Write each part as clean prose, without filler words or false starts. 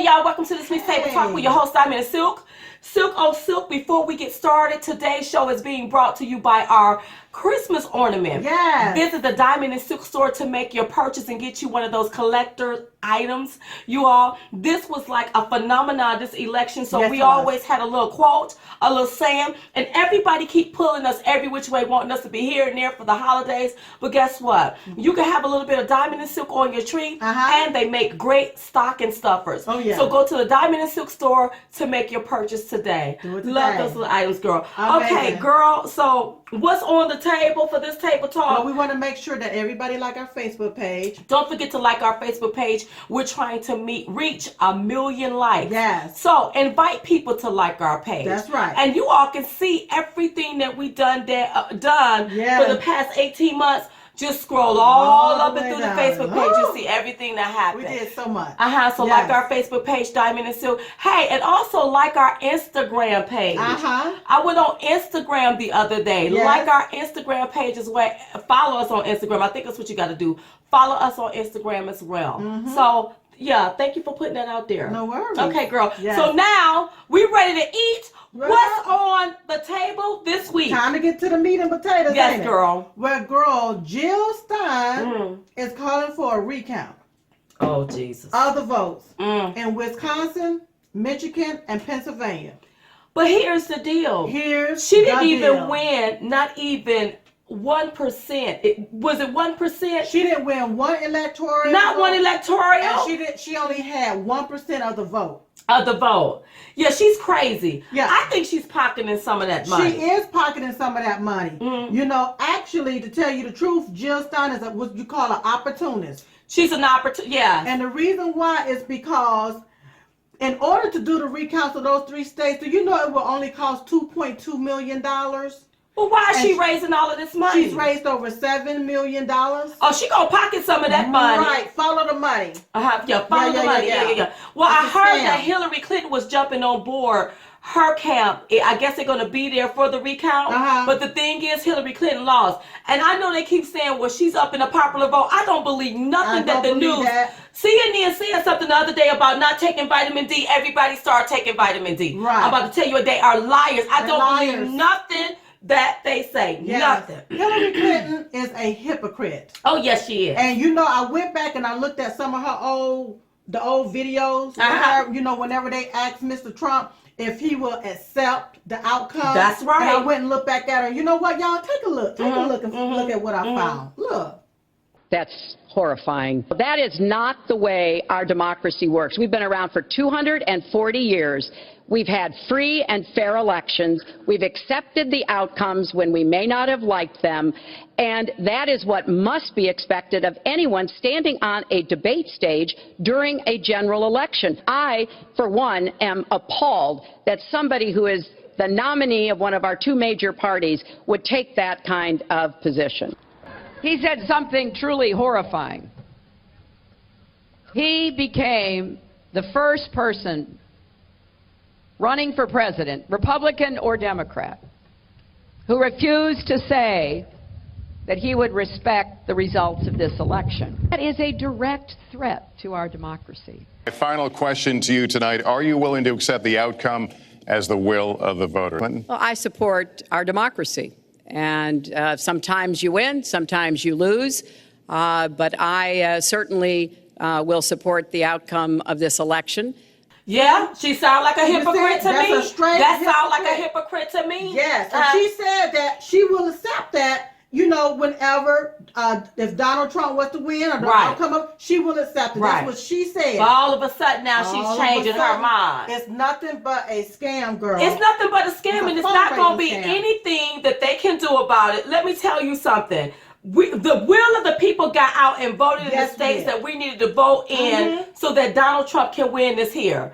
y'all, welcome to this week's Table Talk with your host, Diamond and Silk. Silk on Silk, before we get started, today's show is being brought to you by our Christmas ornament. Yes. Visit the Diamond and Silk store to make your purchase and get you one of those collector items. You all, this was like a phenomenon this election, so yes, we always had a little quote, a little saying, and everybody keep pulling us every which way, wanting us to be here and there for the holidays. But guess what? You can have a little bit of Diamond and Silk on your tree, and they make great stocking stuffers. Oh, yeah. So go to the Diamond and Silk store to make your purchase today. Do it today. Love those little items, girl. Amazing. Okay, girl, so what's on the table for this table talk? Well, we want to make sure that everybody like our Facebook page. Don't forget to like our Facebook page. We're trying to reach 1 million likes. Yes. So invite people to like our page. That's right. And you all can see everything that we done for the past 18 months. Just scroll all up and through the Facebook page. You see everything that happened. We did so much. So like our Facebook page, Diamond and Silk. Hey, and also like our Instagram page. I went on Instagram the other day. Yes. Like our Instagram page as well. Follow us on Instagram. I think that's what you got to do. Follow us on Instagram as well. So, yeah, thank you for putting that out there. No worries. Okay, girl. Yes. So now we ready to eat. What's on the table this week? Time to get to the meat and potatoes. Yes, girl. Well, girl, Jill Stein is calling for a recount. Oh, Jesus. Of the votes in Wisconsin, Michigan, and Pennsylvania. But here's the deal. She didn't even win, not even 1%. Was it 1%? She didn't win one electoral. Not one electoral. And she only had 1% of the vote. Yeah, she's crazy. Yeah. I think she's pocketing some of that money. She is pocketing some of that money. You know, actually, to tell you the truth, Jill Stein is what you call an opportunist. She's an opportunist, yeah. And the reason why is because in order to do the recounts of those 3 states, do you know it will only cost $2.2 million? Well, why is she raising all of this money? She's raised over $7 million. Oh, she gonna pocket some of that money. Right, follow the money. Follow the money. Yeah. Well, I heard that Hillary Clinton was jumping on board her camp. I guess they're gonna be there for the recount. But the thing is, Hillary Clinton lost. And I know they keep saying, well, she's up in the popular vote. I don't believe nothing that the news. CNN said something the other day about not taking vitamin D. Everybody started taking vitamin D. Right. I'm about to tell you, they are liars. I don't believe nothing that they say. Nothing. Hillary Clinton is a hypocrite. Oh, yes, she is. And you know, I went back and I looked at some of her old videos. Her, you know, whenever they asked Mr. Trump if he will accept the outcome. That's right. And I went and looked back at her. You know what, y'all? Take a look. Take a look and look at what I found. Look. That's horrifying. That is not the way our democracy works. We've been around for 240 years. We've had free and fair elections. We've accepted the outcomes when we may not have liked them. And that is what must be expected of anyone standing on a debate stage during a general election. I, for one, am appalled that somebody who is the nominee of one of our 2 major parties would take that kind of position. He said something truly horrifying. He became the first person running for president, Republican or Democrat, who refused to say that he would respect the results of this election. That is a direct threat to our democracy. My final question to you tonight. Are you willing to accept the outcome as the will of the voter? Clinton? Well, I support our democracy. And sometimes you win, sometimes you lose. But I certainly will support the outcome of this election. Yeah, she sounds like a hypocrite to me. That sounds like a hypocrite to me. Yes, and she said that she will accept that, you know, whenever, if Donald Trump was to win or the outcome of, she will accept it. That's what she said. But all of a sudden now she's changing her mind. It's nothing but a scam, girl. It's nothing but a scam, and it's not going to be anything that they can do about it. Let me tell you something. The will of the people got out and voted in the states that we needed to vote in so that Donald Trump can win this here.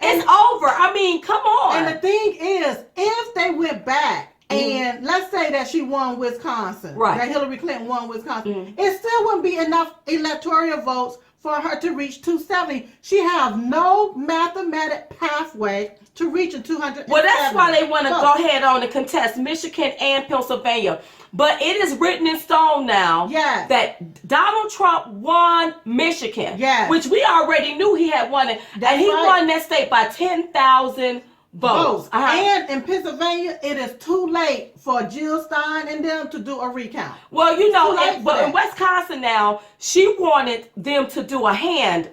It's over. I mean, come on. And the thing is, if they went back and let's say that she won Wisconsin, right, that Hillary Clinton won Wisconsin, it still wouldn't be enough electoral votes for her to reach 270. She have no mathematic pathway to reaching 270. Well, that's why they want to go ahead on and contest Michigan and Pennsylvania. But it is written in stone now that Donald Trump won Michigan, which we already knew he had won it, and he won that state by 10,000 votes. And in Pennsylvania, it is too late for Jill Stein and them to do a recount. Well, you know, but in Wisconsin now, she wanted them to do a hand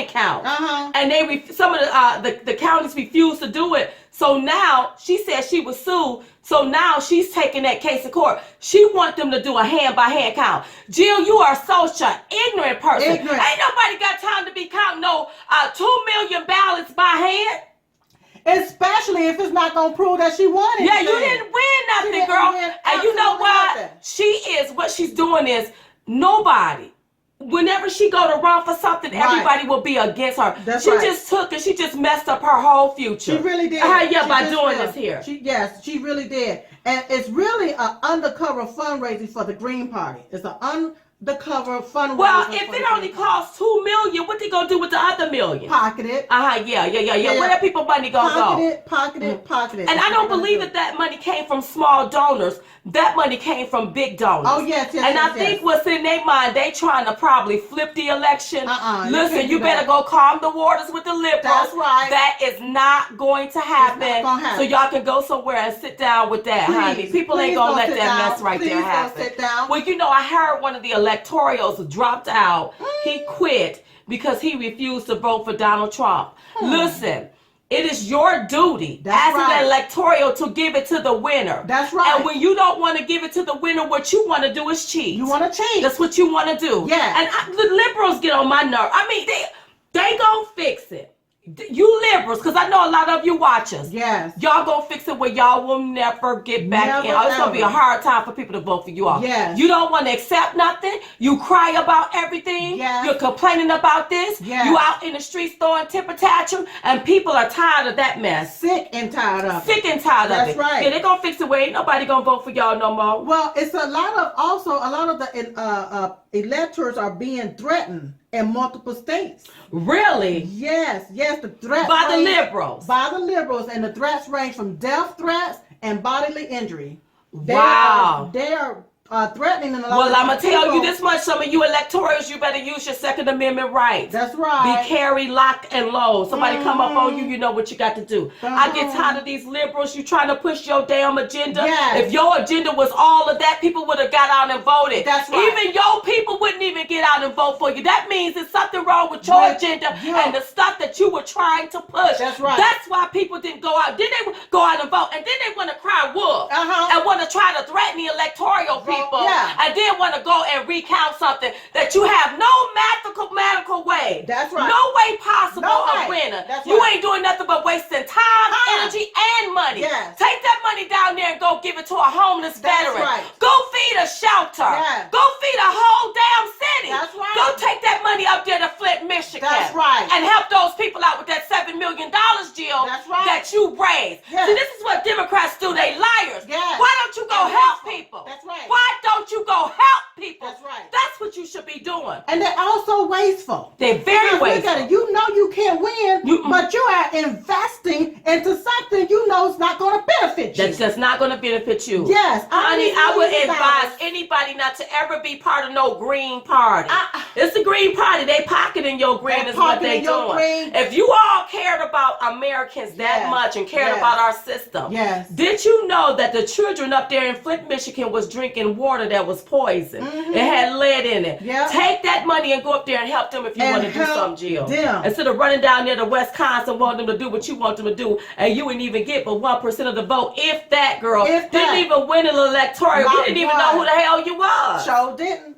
count, and some of the counties refused to do it. So now she said she was sued. So now she's taking that case to court. She wants them to do a hand count. Jill, you are such an ignorant person. Ain't nobody got time to be counting no 2 million ballots by hand. Especially if it's not going to prove that she won it. Yeah, you didn't win nothing, girl. And you know what? What she's doing is nobody. Whenever she go to run for something, everybody will be against her. She just messed up her whole future. She really did. By doing this here. She really did. And it's really an undercover fundraising for the Green Party. It's an undercover fundraiser. Well, if it only costs $2 million, what they gonna do with the other $1 million? Pocket it. Yeah. Where that people money gonna go? Pocket it. And I don't believe that money came from small donors. That money came from big donors. Oh, yes. And I think what's in their mind, they trying to probably flip the election. Listen, you better go calm the waters with the liberals. That's right. That is not going to happen. It's not gonna happen. So y'all can go somewhere and sit down with that, honey. People ain't gonna let that mess right there happen. Sit down. Well, you know, I heard one of the electorals dropped out. He quit because he refused to vote for Donald Trump. Listen. It is your duty an electoral to give it to the winner. That's right. And when you don't want to give it to the winner, what you want to do is cheat. You want to cheat. That's what you want to do. Yeah. And the liberals get on my nerve. I mean, they gonna fix it. You liberals, because I know a lot of you watch us. Yes. Y'all gonna fix it where y'all will never get back in. It's gonna be a hard time for people to vote for you all. Yes. You don't want to accept nothing. You cry about everything. Yes. You're complaining about this. Yes. You out in the streets throwing temper tantrum, and people are tired of that mess. Sick and tired of it. Sick and tired of it. That's right. Yeah, they gonna fix it where ain't nobody gonna vote for y'all no more. Well, it's a lot of the electors are being threatened in multiple states. Really? Yes, the threats by the liberals. By the liberals, and the threats range from death threats and bodily injury. Wow. They are threatening in a lot Well, of I'm going to tell people. you this much. Some of you electorals, you better use your Second Amendment rights. That's right. Be carried, lock, and load. Somebody come up on you, you know what you got to do. I get tired of these liberals. You trying to push your damn agenda. Yes. If your agenda was all of that, people would have got out and voted. That's right. Even your people wouldn't even get out and vote for you. That means there's something wrong with your agenda and the stuff that you were trying to push. That's right. That's why people didn't go out. Then they go out and vote. And then they want to cry wolf. And want to try to threaten the electoral people. And then want to go and recount something that you have no mathematical way. That's right. No way possible of winning. You ain't doing nothing but wasting time, energy, and money. Yes. Take that money down there and go give it to a homeless veteran. Right. Go feed a shelter. Yes. Go feed a whole damn city. That's right. Go take that money up there to Flint, Michigan. That's right. And help those people out with that $7 million, Jill. That's right. That you raised. Yes. See, this is what Democrats do. They liars. Yes. Why don't you go help people? That's right. Why don't you go help people? That's right. That's what you should be doing. And they're also wasteful. They're very wasteful. Look at it. You know you can't win, but you are investing into something you know is not going to benefit you. That's not going to benefit you. Yes. Honey, I would advise anybody not to ever be part of no Green Party. It's the Green Party. They pocketing your green is what they doing. Green. If you all cared about Americans that much and cared about our system, did you know that the children up there in Flint, Michigan was drinking water that was poison? It had lead in it. Take that money and go up there and help them if you want to do something, Jill. Instead of running down there to Wisconsin wanting them to do what you want them to do, and you wouldn't even get but 1% of the vote. If that, girl. Didn't even win an electoral. You didn't even know who the hell you was.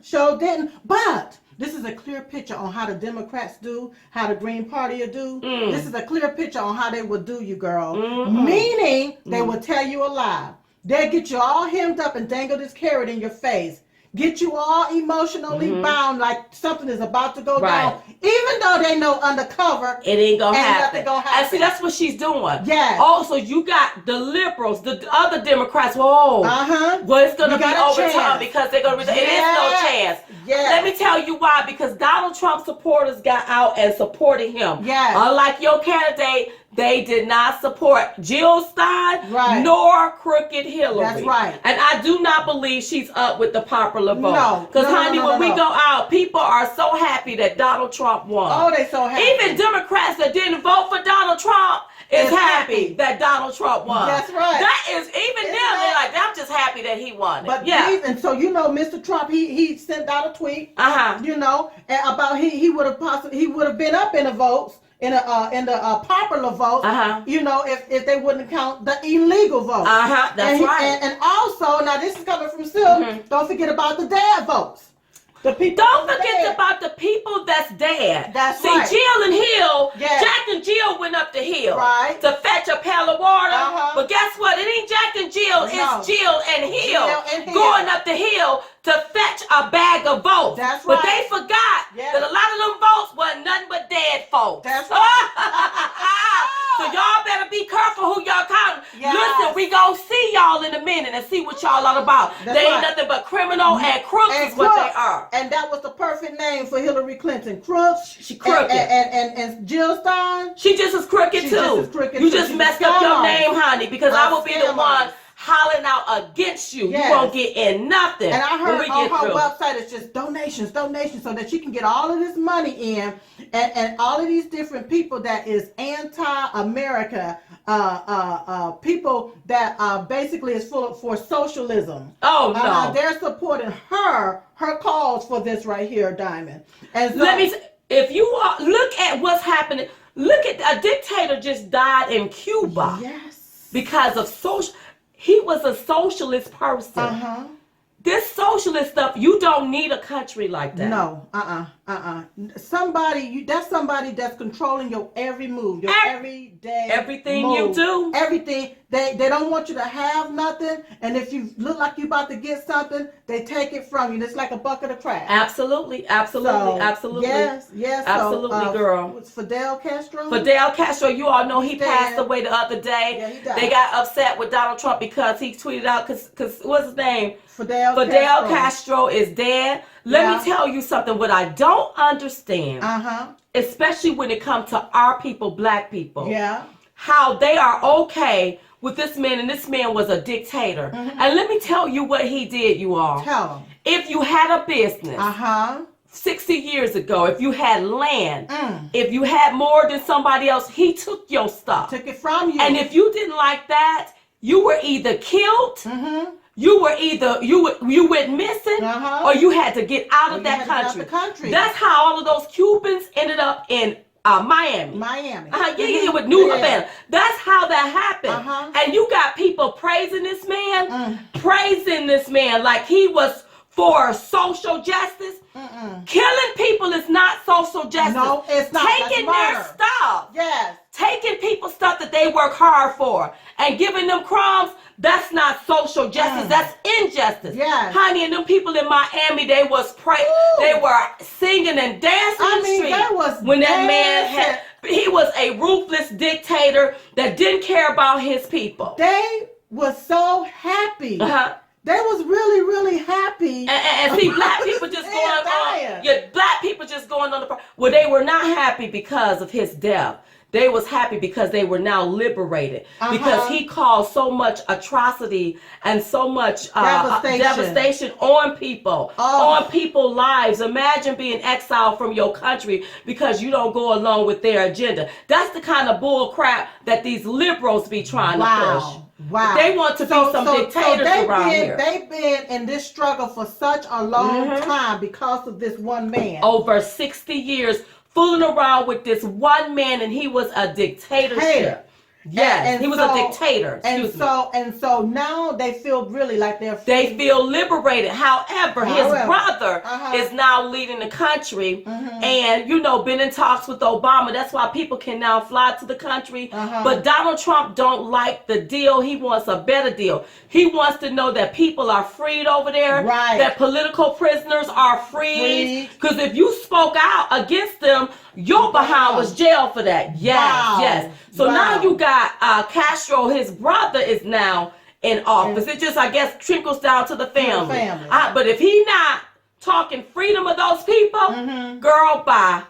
Sure didn't. But this is a clear picture on how the Democrats do, how the Green Party will do. This is a clear picture on how they will do you, girl. Meaning they will tell you a lie. They'll get you all hemmed up and dangle this carrot in your face. get you all emotionally bound, like something is about to go Right. down, even though they know undercover It ain't gonna happen. nothing gonna happen. And see, that's what she's doing. Yes. Also, you got the liberals, the other Democrats. Whoa. Well, it's gonna You be got a overturned chance. because they're gonna. It is no chance. Yes. Let me tell you why. Because Donald Trump supporters got out and supported him. Yes. Unlike your candidate, they did not support Jill Stein Right. nor crooked Hillary. That's right. And I do not believe she's up with the popular vote. No. Because, No, honey, no, when we no. go out, people are so happy that Donald Trump won. Oh, they so happy. Even Democrats that didn't vote for Donald Trump is It's happy happy. that Donald Trump won. That's right. That is, even Isn't them, they're that- like, I'm just happy that he won it. But yeah. and so Mr. Trump, he sent out a tweet, Uh-huh. about he would have been up in the votes in the popular vote, Uh-huh. if they wouldn't count the illegal votes. Uh-huh. That's right. And also, now this is coming from Sil. Don't forget about the dead votes. The people. Don't forget about the people that's dead. That's See, right. Jill and Hill, Yes. Jack and Jill went up the hill Right. to fetch a pail of water. Uh-huh. But guess what? It ain't Jack and Jill, No. it's Jill and Hill Jill and Hill. going up the hill to fetch a bag of votes. That's But right. they forgot Yes. that a lot of them votes wasn't nothing but dead folks. That's right. So y'all better be careful who y'all counting. Yes. Listen, we gonna see y'all in a minute and see what y'all all about. That's They ain't right. nothing but criminal and crooks And is what they crooks. are. And that was the perfect name for Hillary Clinton. Crooks. She crooked. And Jill Stein. She just as crooked She too. just as crooked, You too. just She's messed a up your scam name, honey, because I will be the scam one artist. hollering out against you. Yes. You won't get in nothing. And I when heard we on get her through. website it's just donations, so that she can get all of this money in, and all of these different people that is anti-America, people that basically is for socialism. Oh no. They're supporting her cause for this right here, Diamond. And so, Let me. If you look at what's happening, look at a dictator just died in Cuba Yes. because of social. He was a socialist person. This socialist stuff, you don't need a country like that. No, Somebody that's controlling your every move, your everyday everything move. you do. Everything. They don't want you to have nothing, and if you look like you about to get something, they take it from you. It's like a bucket of crap. Absolutely. Yes, Absolutely, so, girl. It's Fidel Castro. Fidel Castro, you all know he He's passed dead. away the other day. Yeah, he died. They got upset with Donald Trump because he tweeted out, because what's his name? Fidel Castro is dead. Let me tell you something. What I don't understand, especially when it comes to our people, black people, how they are okay with this man, and this man was a dictator. And let me tell you what he did, you all. Tell him. If you had a business, 60 years ago, if you had land, if you had more than somebody else, he took your stuff. Took it from you. And if you didn't like that, you were either killed, you went missing, or you had to get out of that country. That's how all of those Cubans ended up in Miami. With New Havana. That's how that happened. And you got people praising this man like he was for social justice. Killing people is not social justice. No, it's not. Taking their stuff. Yes. Taking people's stuff that they work hard for and giving them crumbs, that's not social justice. That's injustice. Yes. Honey, and them people in Miami, they was they were singing and dancing in the street. They was when that man he was a ruthless dictator that didn't care about his people. They was so happy. They was really, really happy. And see, black people just going on. Yeah, black people just going on the. Well, they were not happy because of his death. They was happy because they were now liberated. Because he caused so much atrocity and so much devastation on people, on people's lives. Imagine being exiled from your country because you don't go along with their agenda. That's the kind of bull crap that these liberals be trying to push. Wow. They want to be some dictators around here. They've been in this struggle for such a long time because of this one man. Over 60 years fooling around with this one man, and he was a dictatorship. Yes, and he was so, a dictator. And so now they feel really like they're free. They feel liberated. However, his brother is now leading the country, and been in talks with Obama. That's why people can now fly to the country. But Donald Trump don't like the deal. He wants a better deal. He wants to know that people are freed over there, that political prisoners are freed. Because if you spoke out against them, your behind was jail for that. Yes. So now you got Castro, his brother, is now in office. It just, I guess, trickles down to the family. But if he not talking freedom of those people, girl, bye.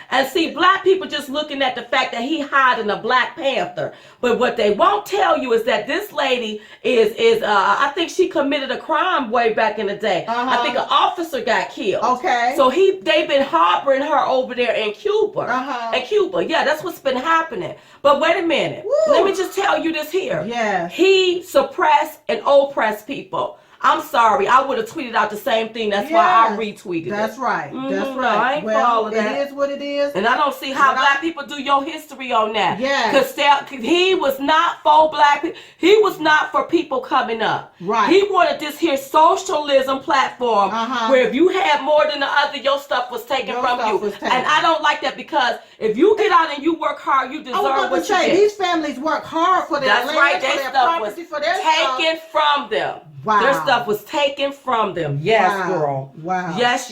And see, black people just looking at the fact that he hiding a Black Panther. But what they won't tell you is that this lady is I think she committed a crime way back in the day. I think an officer got killed. Okay. So they've been harboring her over there in Cuba. In Cuba, yeah, that's what's been happening. But wait a minute. Woo. Let me just tell you this here. Yeah. He suppressed and oppressed people. I'm sorry, I would have tweeted out the same thing. That's why I retweeted That's it. right. That's No, right. I ain't for all of that. It is what it is. And I don't see how black people do your history on that. Yeah. Because he was not for black people. He was not for people coming up. Right. He wanted this here socialism platform where if you had more than the other, your stuff was taken from you. And I don't like that, because if you get out and you work hard, you deserve what you get. These families work hard for their land, for their property, for their taken from them. Wow. Their stuff was taken from them. Yes, girl. Wow. Yes.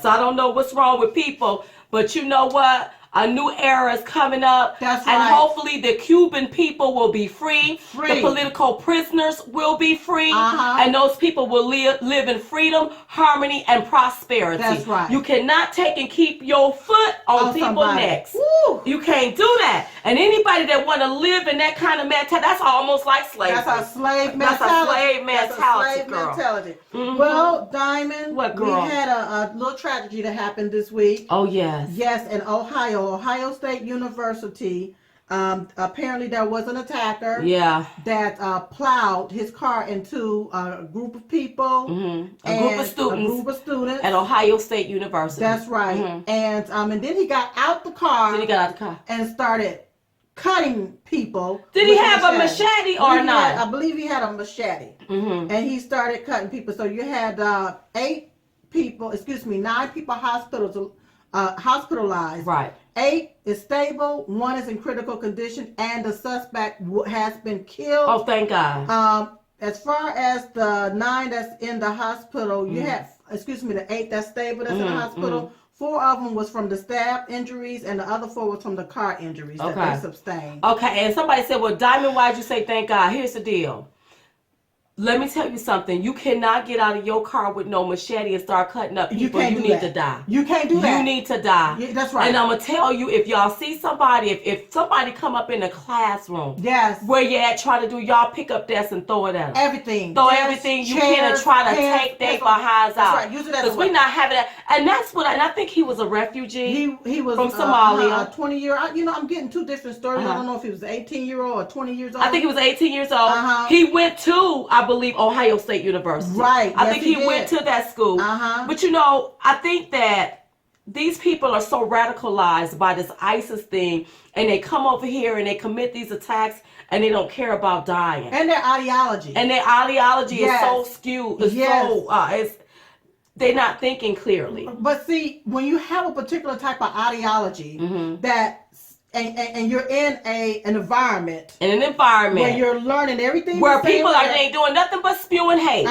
I don't know what's wrong with people, but you know what? A new era is coming up. That's and right. hopefully the Cuban people will be free. The political prisoners will be free. And those people will live in freedom, harmony, and prosperity. That's right. You cannot take and keep your foot on people's necks. Woo. You can't do that. And anybody that want to live in that kind of mentality, that's almost like slavery. That's a slave mentality. That's a slave mentality, slave girl. mentality. Well, Diamond, What, girl? we had a little tragedy that happened this week. Oh, yes. Yes, in Ohio State University. Apparently there was an attacker that plowed his car into a group of people. A group of students at Ohio State University. That's right. And then he got out the car. And started cutting people. Did he have a machete or not? I believe he had a machete. And he started cutting people. So you had 9 people hospitalized. Right. 8 is stable, 1 is in critical condition, and the suspect has been killed. Oh, thank God. As far as the 9 that's in the hospital, you have, the 8 that's stable that's in the hospital. 4 of them was from the stab injuries, and the other 4 was from the car injuries that they sustained. Okay, and somebody said, well, Diamond, why'd you say thank God? Here's the deal. Let me tell you something. You cannot get out of your car with no machete and start cutting up people. You need to die. You can't do that. You need to die. Yeah, that's right. And I'm going to tell you, if y'all see somebody, if somebody come up in the classroom where you at trying to do, y'all pick up desks and throw it at them. Everything. Throw everything you can and try to take their behinds out. Right. Use it as because we're not having that. And that's what, and I think he was a refugee. He was from Somalia. 20-year-old. I'm getting 2 different stories. I don't know if he was 18-year-old or 20 years old. I think he was 18 years old. He went to, I believe, Ohio State University. Right. I think he went to that school. But I think that these people are so radicalized by this ISIS thing, and they come over here and they commit these attacks, and they don't care about dying. And their ideology. Is so skewed. They're not thinking clearly. But see, when you have a particular type of ideology that and you're in an environment where you're learning everything, where people ain't doing nothing but spewing hate.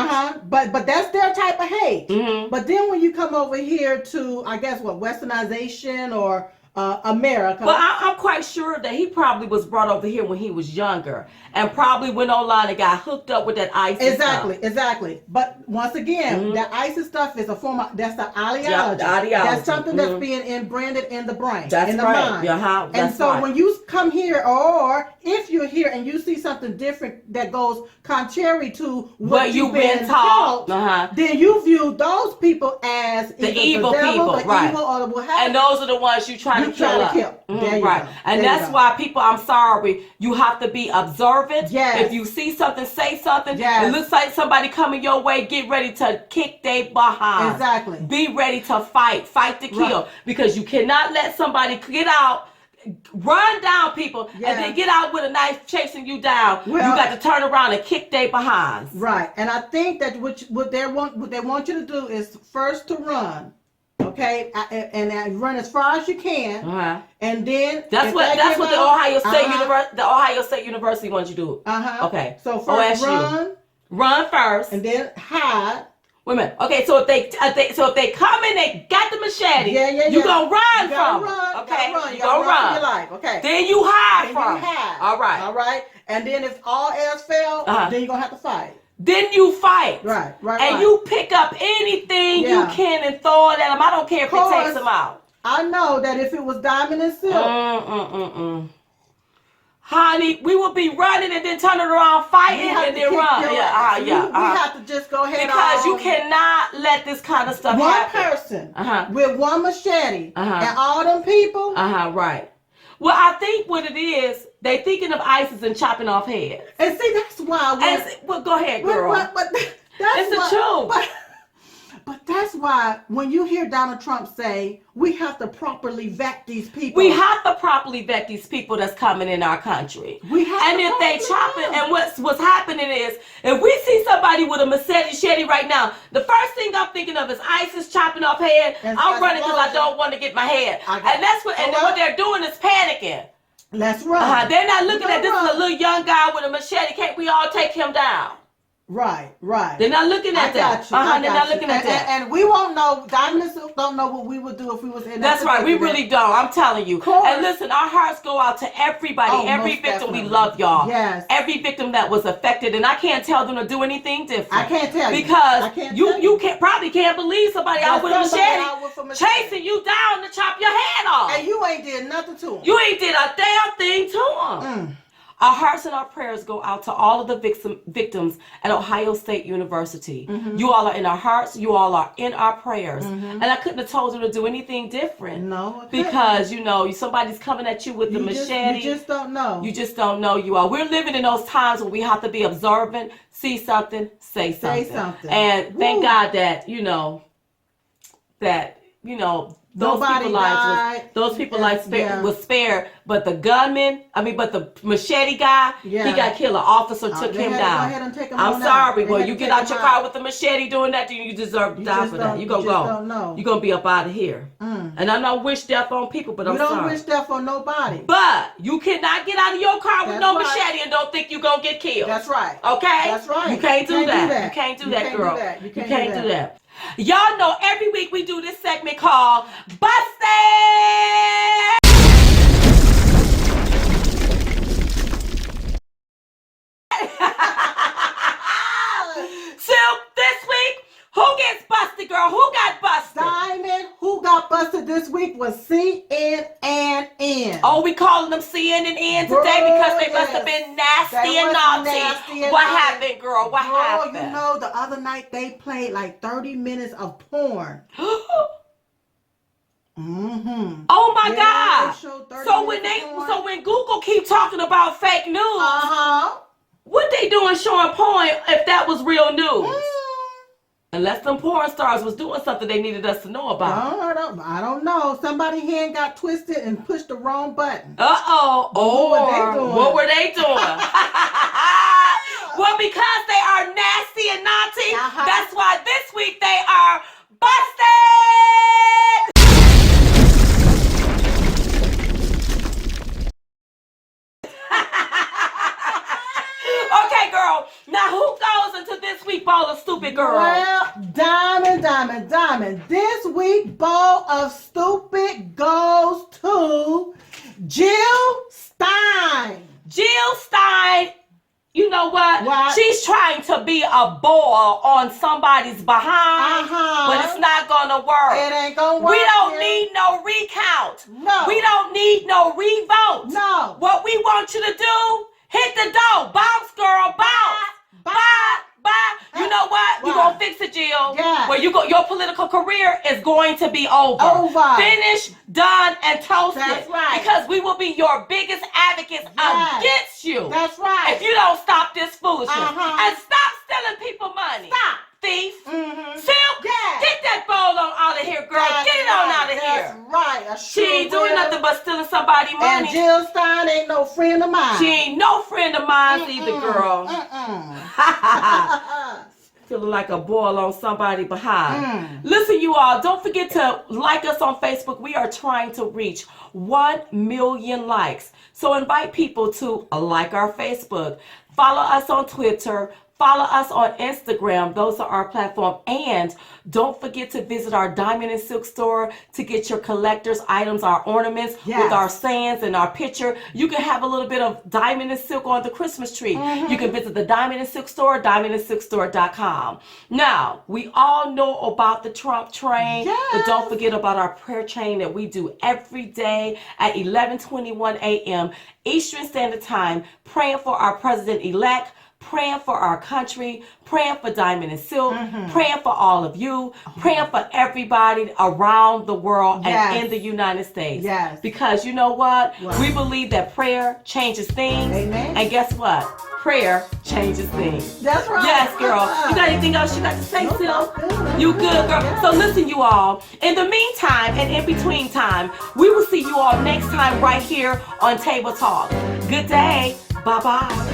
But that's their type of hate. But then when you come over here to, I guess, westernization or America. Well, I'm quite sure that he probably was brought over here when he was younger, and probably went online and got hooked up with that ISIS stuff. Exactly. But once again, that ISIS stuff is a form of, that's the ideology. That's something that's being inbranded in the brain, in the mind. And so when you come here, or if you're here and you see something different that goes contrary to what you've been taught, then you view those people as the evil people, evil, or the and those are the ones you try to kill. And that's why people, I'm sorry, you have to be observant. If you see something, say something. It looks like somebody coming your way, get ready to kick their behind. Be ready to fight to kill, because you cannot let somebody get out run down people, and then get out with a knife chasing you down. Well, you got to turn around and kick their behinds. Right, and I think that what they want you to do is first to run. Okay, and run as far as you can, and then that's what the Ohio State University wants you to do. Okay, so first run first, and then hide. Wait a minute. Okay, so if they come in, they got the machete. You gonna run from them. Okay, you gonna run for your life. Okay, then you hide from them. All right, and then if all else fails, then you're gonna have to fight. Then you fight. Right. And you pick up anything you can and throw it at them. I don't care if it takes them out. I know that if it was diamond and silk. Honey, we will be running and then turning around fighting and then run. We have to just go ahead because you cannot let this kind of stuff happen. One person with one machete and all them people. Right. Well, I think what it is, they thinking of ISIS and chopping off heads. And see, that's why. Well, go ahead, girl. But it's the truth. But that's why when you hear Donald Trump say we have to properly vet these people. We have to properly vet these people that's coming in our country. And if they chop it, and what's happening is, if we see somebody with a machete right now, the first thing I'm thinking of is ISIS chopping off head. I'm running because I don't want to get my head. And that's what what they're doing is panicking. Let's run. They're not looking at this as a little young guy with a machete. Can't we all take him down? Right. They're not looking at that. They're not looking at that. And we won't know. Diamond don't know what we would do if we was in that. That's right. We really don't. I'm telling you. And listen, our hearts go out to everybody. Every victim, definitely. we love y'all. Yes. Every victim that was affected, and I can't tell them to do anything different. I can't tell you because you probably can't believe somebody out with a machete chasing you down to chop your head off. And you ain't did nothing to them. You ain't did a damn thing to them. Our hearts and our prayers go out to all of the victims at Ohio State University. You all are in our hearts. You all are in our prayers. And I couldn't have told you to do anything different. No. Because, somebody's coming at you with the machete. You just don't know. You just don't know you are. We're living in those times where we have to be observant, see something, say something. And thank God that, those people was spared, but the machete guy, he got killed. An officer took him down. Go ahead and take him I'm sorry, well, you get out your car with the machete doing that, then you deserve to die for that. You're going to be up out of here. And I don't wish death on people, but I'm sorry. We don't wish death on nobody. But you cannot get out of your car with no machete and don't think you're going to get killed. That's right. Okay? That's right. You can't do that. You can't do that, girl. You can't do that. Y'all know every week we do this segment called Busted! So this week, who gets busted, girl? Who got busted? Diamond, who got busted this week was CNN. Oh, we calling them CNN today because they must have been nasty and naughty. What happened, girl? What happened? The other night they played like 30 minutes of porn. Oh my God! So when Google keep talking about fake news, what they doing showing porn if that was real news? Unless them porn stars was doing something they needed us to know about. I don't know. Somebody's hand got twisted and pushed the wrong button. What were they doing? Well, because they are nasty and naughty, that's why this week they are busted! Okay, girl. Now, who goes into this week bowl of stupid, girl? Well, Diamond. This week bowl of stupid goes to Jill Stein. Jill Stein. You know what? She's trying to be a boil on somebody's behind, but it's not gonna work. It ain't gonna work. We don't need no recount. No. We don't need no revote. No. What we want you to do, hit the door. Bounce, girl, bounce. Bye. You know what? You're gonna fix it, Jill. Yeah. Well, your political career is going to be over. Finished, done, and toasted. That's right. Because we will be your biggest advocates against you. That's right. If you don't stop this foolishness. And stop stealing people money. Stop. Thief. Silk. Get that bowl on out of here, girl. Get it on out of here. That's right. She ain't doing nothing but us stealing somebody's money. And Jill Stein ain't no friend of mine. She ain't no friend of mine either, girl. Feeling like a boil on somebody behind. Listen, you all, don't forget to like us on Facebook. We are trying to reach 1 million likes. So invite people to like our Facebook, follow us on Twitter, follow us on Instagram. Those are our platform. And don't forget to visit our Diamond and Silk store to get your collector's items, our ornaments with our sayings and our picture. You can have a little bit of Diamond and Silk on the Christmas tree. You can visit the Diamond and Silk store, diamondandsilkstore.com. Now, we all know about the Trump train, but don't forget about our prayer chain that we do every day at 11:21 a.m. Eastern Standard Time, praying for our president-elect, praying for our country, praying for Diamond and Silk, praying for all of you, praying for everybody around the world and in the United States. Because you know what? We believe that prayer changes things. Amen. And guess what? Prayer changes things. That's right. Yes, girl. You got anything else you got to say, Sil? You good, girl? So listen, you all. In the meantime and in between time, we will see you all next time right here on Table Talk. Good day. Bye-bye.